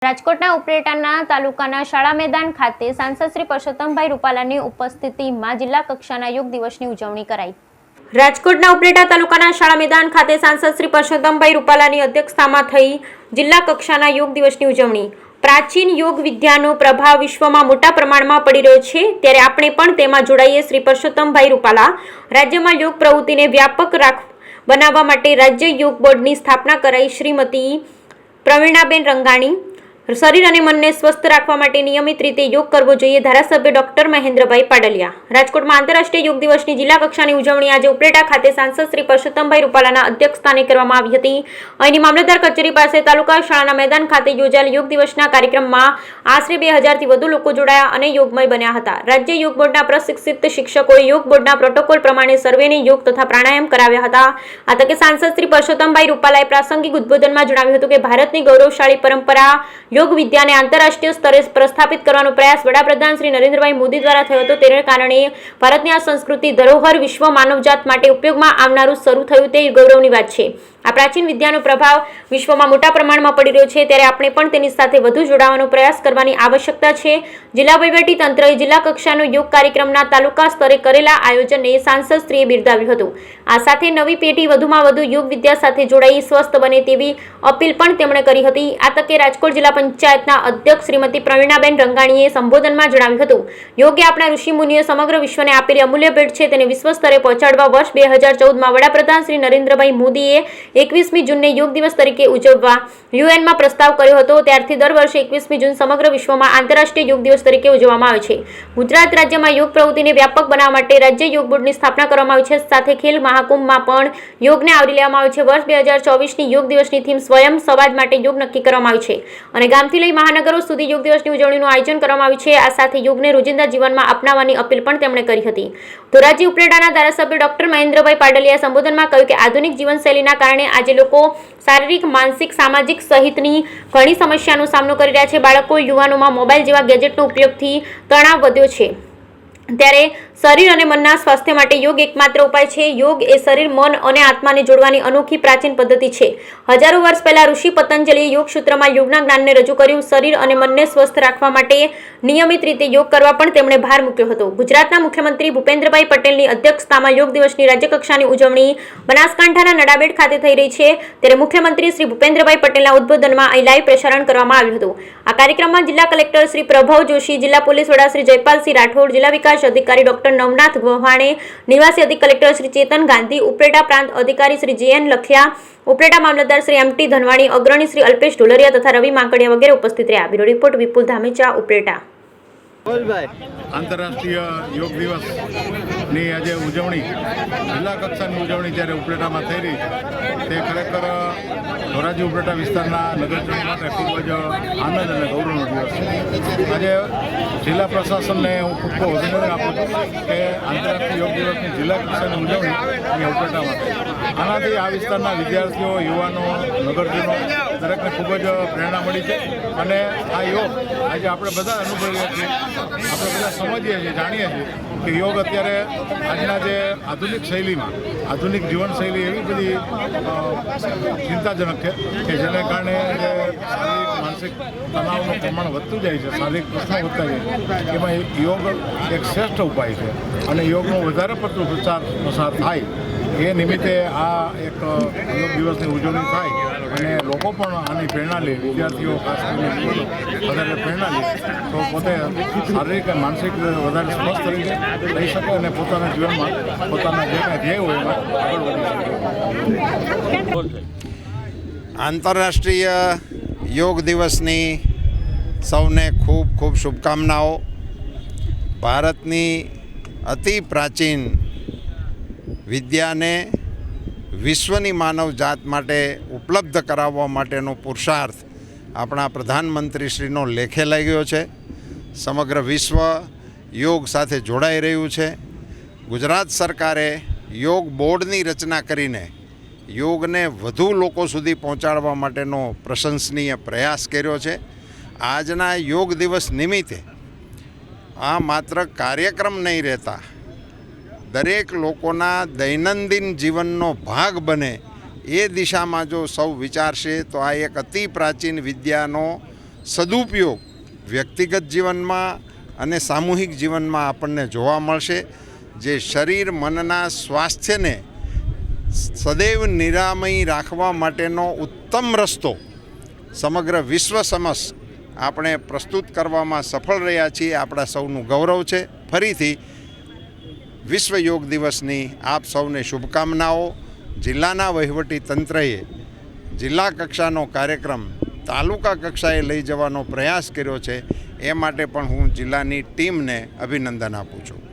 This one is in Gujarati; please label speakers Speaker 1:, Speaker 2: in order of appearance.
Speaker 1: રાજકોટના ઉપલેટાના તાલુકાના શાળા મેદાન ખાતે સાંસદ શ્રી પરસોત્તમભાઈ રૂપાલાની ઉપસ્થિતિમાં જિલ્લા કક્ષાના યોગ દિવસની ઉજવણી કરાઈ। રાજકોટના ઉપલેટા તાલુકાના શાળા મેદાન ખાતે સાંસદ શ્રી પરસોત્તમભાઈ રૂપાલાની અધ્યક્ષતામાં થઈ જિલ્લા કક્ષાના યોગ દિવસની ઉજવણી। પ્રાચીન યોગ વિદ્યાનો પ્રભાવ વિશ્વમાં મોટા પ્રમાણમાં પડી રહ્યો છે, ત્યારે આપણે પણ તેમાં જોડાઈએ। શ્રી પરસોત્તમભાઈ રૂપાલા રાજ્યમાં યોગ પ્રવૃત્તિને વ્યાપક બનાવવા માટે રાજ્ય યોગ બોર્ડની સ્થાપના કરાઈ। શ્રીમતી પ્રવીણાબેન રંગાણી शरीर और मन ने स्वस्थ रखवा माटे नियमित रीते योग करवो जोईए। धारासभ्य डॉक्टर महेन्द्रभाई पाडलिया। राजकोट में आंतरराष्ट्रीय योग दिवस की जिला कक्षानी उजवणी आज उपलेटा खाते सांसद श्री परसोत्तमभाई रूपालाना अध्यक्षस्थाने करवामां आवी हती। अहींनी मामलतदार कचेरी पासे तालुका शाळाना मैदान खाते योजाયેલ योग दिवसना कार्यक्रममां आशरे 2000 થી વધુ લોકો જોડાયા અને યોગમય બન્યા હતા। राज्य योग बोर्डना प्रशिक्षित शिक्षकोए योग बोर्डना प्रोटोकॉल प्रमाणे सर्वेने योग तथा प्राणायाम कराव्या हता। आ तके सांसद श्री परसोत्तमभाई रूपालाए प्रासंगिक उद्बोधनमां जणाव्युं हतुं के भारतनी गौरवशाળી परंपरा योग विद्या ने आंतरराष्ट्रीय स्तरे प्रस्थापित करवानो प्रयास वडाप्रधान श्री नरेन्द्रभाई मोदी द्वारा थयो हतो। तेना कारणे भारतनी आ संस्कृति धरोहर विश्व मानवजात माटे उपयोगमां आवनारुं शरू थयुं ते गौरवनी वात छे। आ प्राचीन विद्यानो प्रभाव विश्वमां मोटा प्रमाणमां पड़ी रह्यो छे, त्यारे आपणे पण तेनी साथे वधु जोडाવાનો प्रयास करवानी आवश्यकता छे। जिल्ला वहीवटी तंत्रए जिल्ला कक्षानो योग कार्यक्रमना तालुका स्तरे करेला आयोजनने सांसदश्रीए बिरदाव्युं हतुं। आ साथे नवी पेઢી વધુમાં વધુ योग विद्या साथे जोડાई स्वस्थ बने तेवी अपील पण તેમણે કરી હતી। आ તકે રાજકોટ જિલ્લા પંચાયતના અધ્યક્ષ શ્રીમતી પ્રવીણાબેન રંગાણીએ સંબોધનમાં જણાવ્યું હતું, યોગ એ આપણા ઋષિમુનિઓએ સમગ્ર વિશ્વને આપેલી અમૂલ્ય ભેટ છે, તેને વિશ્વ સ્તરે પહોંચાડવા વર્ષ 2014માં વડાપ્રધાન શ્રી નરેન્દ્રભાઈ મોદીએ 21મી જૂનને યોગ દિવસ તરીકે ઉજવવા યુએનમાં પ્રસ્તાવ કર્યો હતો। ત્યારથી દર વર્ષે 21મી જૂન સમગ્ર વિશ્વમાં આંતરરાષ્ટ્રીય યોગ દિવસ તરીકે ઉજવવામાં આવે છે। ગુજરાત રાજ્યમાં યોગ પ્રવૃત્તિને વ્યાપક બનાવવા માટે રાજ્ય યોગ બોર્ડની સ્થાપના કરવામાં આવી છે। સાથે ખેલ મહાકુંભમાં પણ યોગને આવરી લેવામાં આવ્યો છે। વર્ષ 2024ની યોગ દિવસની થીમ સ્વયં સમાજ માટે યોગ નક્કી કરવામાં આવી છે અને ગામથી લઈ મહાનગરો સુધી યોગ દિવસની ઉજવણીનું આયોજન કરવામાં આવ્યું છે। આ સાથે યોગને રોજિંદા જીવનમાં અપનાવવાની અપીલ પણ તેમણે કરી હતી। ધોરાજી ઉપલેટાના ધારાસભ્ય ડોક્ટર મહેન્દ્રભાઈ પાડલિયાએ સંબોધનમાં કહ્યું કે આધુનિક જીવનશૈલીના કારણે આજે લોકો શારીરિક, માનસિક, સામાજિક સહિતની ઘણી સમસ્યાનો સામનો કરી રહ્યા છે। બાળકો, યુવાનોમાં મોબાઈલ જેવા ગેજેટનો ઉપયોગથી તણાવ વધ્યો છે, ત્યારે शरीर और मनना स्वास्थ्य माटे योग एकमात्र उपाय है। योग ए शरीर, मन और आत्मा ने जोड़वानी अनोखी प्राचीन पद्धति है। हजारों वर्ष पहला ऋषि पतंजलिए योग सूत्र में योगना ज्ञान ने रजू कर्युं। शरीर और मन ने स्वस्थ राखवा माटे नियमित रीते योग करवा पण तेमणे भार मूक्यो हतो। गुजरातना मुख्यमंत्री भूपेन्द्रभाई पटेलनी अध्यक्षतामां योग दिवसनी राज्यकक्षानी उजवणी बनासकांठाना नडाबेट खाते थई रही है, त्यारे मुख्यमंत्री श्री भूपेन्द्रभाई पटेलना उद्बोधनमां અહીં लाइव प्रसारण करवामां આવ્યું હતું। આ કાર્યક્રમમાં જિલ્લા કલેક્ટર શ્રી પ્રભવ જોશી, જિલ્લા પોલીસ વડા શ્રી જયપાલસિંહ રાઠોડ, જિલ્લા વિકાસ અધિકારી ડોક્ટર नवनाथ गोहाणे, निवासी अधिक कलेक्टर श्री चेतन गांधी, उपलेटा प्रांत अधिकारी श्री जीएन लखिया, उपलेटा मामलतदार श्री एमटी धनवाणी, अग्रणी श्री अल्पेश ढोलरिया तथा रवि मांकड़िया वगैरह उपस्थित रहा। ब्यूरो रिपोर्ट विपुल धामेचा, उपलेटा।
Speaker 2: आंतरराष्ट्रीय योग दिवस ની આજે ઉજવણી જિલ્લા કક્ષાની ઉજવણી જ્યારે ઉપલેટામાં થઈ રહી તે ખરેખર ધોરાજી ઉપલેટા વિસ્તારના નગરજનો માટે ખૂબ જ આનંદ અને ગૌરવનો દિવસ છે। આજે જિલ્લા પ્રશાસનને હું ખૂબ અભિનંદન આપું છું કે આંતરરાષ્ટ્રીય યોગ દિવસની જિલ્લા કક્ષાની ઉજવણી અહીંયા ઉપલેટામાં થઈ। આનાથી આ વિસ્તારના વિદ્યાર્થીઓ, યુવાનો, નગરજનો દરેકને ખૂબ જ પ્રેરણા મળી છે અને આ યોગ આજે આપણે બધા અનુભવીએ છીએ, આપણે બધા સમજીએ છીએ, જાણીએ છીએ કે યોગ અત્યારે આજના જે આધુનિક શૈલીમાં, આધુનિક જીવનશૈલી એવી બધી ચિંતાજનક છે કે જેને કારણે જે શારીરિક, માનસિક તણાવનું પ્રમાણ વધતું જાય છે, શારીરિક પ્રશ્નો વધતા જાય છે, એમાં યોગ એક શ્રેષ્ઠ ઉપાય છે અને યોગનો વધારે પડતો પ્રસાર થાય એ નિમિત્તે આ એક યોગ દિવસની ઉજવણી થાય અને લોકો પણ આની પ્રેરણા લે, વિદ્યાર્થીઓ ખાસ કરીને વધારે પ્રેરણા લે તો પોતે શારીરિક અને માનસિક વધારે સ્વસ્થ રહી શકે અને પોતાના જીવનમાં પોતાના જે કાંઈ ધ્યેય હોય એમાં આગળ વધી શકે।
Speaker 3: આંતરરાષ્ટ્રીય યોગ દિવસની સૌને ખૂબ ખૂબ શુભકામનાઓ। ભારતની અતિ પ્રાચીન વિદ્યાને વિશ્વની માનવ જાત માટે ઉપલબ્ધ કરાવવા માટેનો પુરુષાર્થ આપણા પ્રધાનમંત્રીશ્રીનો લેખે લાગ્યો છે। સમગ્ર વિશ્વ યોગ સાથે જોડાઈ રહ્યું છે। ગુજરાત સરકારે યોગ બોર્ડની રચના કરીને યોગને વધુ લોકો સુધી પહોંચાડવા માટેનો પ્રશંસનીય પ્રયાસ કર્યો છે। આજના યોગ દિવસ નિમિત્તે આ માત્ર કાર્યક્રમ નહીં રહેતા, દરેક લોકોના દૈનંદિન જીવનનો ભાગ બને એ દિશામાં જો સૌ વિચારશે તો આ એક અતિ પ્રાચીન વિદ્યાનો સદુપયોગ વ્યક્તિગત જીવનમાં અને સામૂહિક જીવનમાં આપણને જોવા મળશે, જે શરીર મનના સ્વાસ્થ્યને સદૈવ નિરામય રાખવા માટેનો ઉત્તમ રસ્તો સમગ્ર વિશ્વ સમક્ષ આપણે પ્રસ્તુત કરવામાં સફળ રહ્યા છીએ. આપણા સૌનું ગૌરવ છે. ફરીથી વિશ્વ યોગ દિવસની આપ સૌને શુભકામનાઓ. જિલ્લાના વહીવટી તંત્રએ જિલ્લા કક્ષાનો કાર્યક્રમ તાલુકા કક્ષાએ લઈ જવાનો પ્રયાસ કર્યો છે, એ માટે પણ હું જિલ્લાની ટીમને અભિનંદન આપું છું.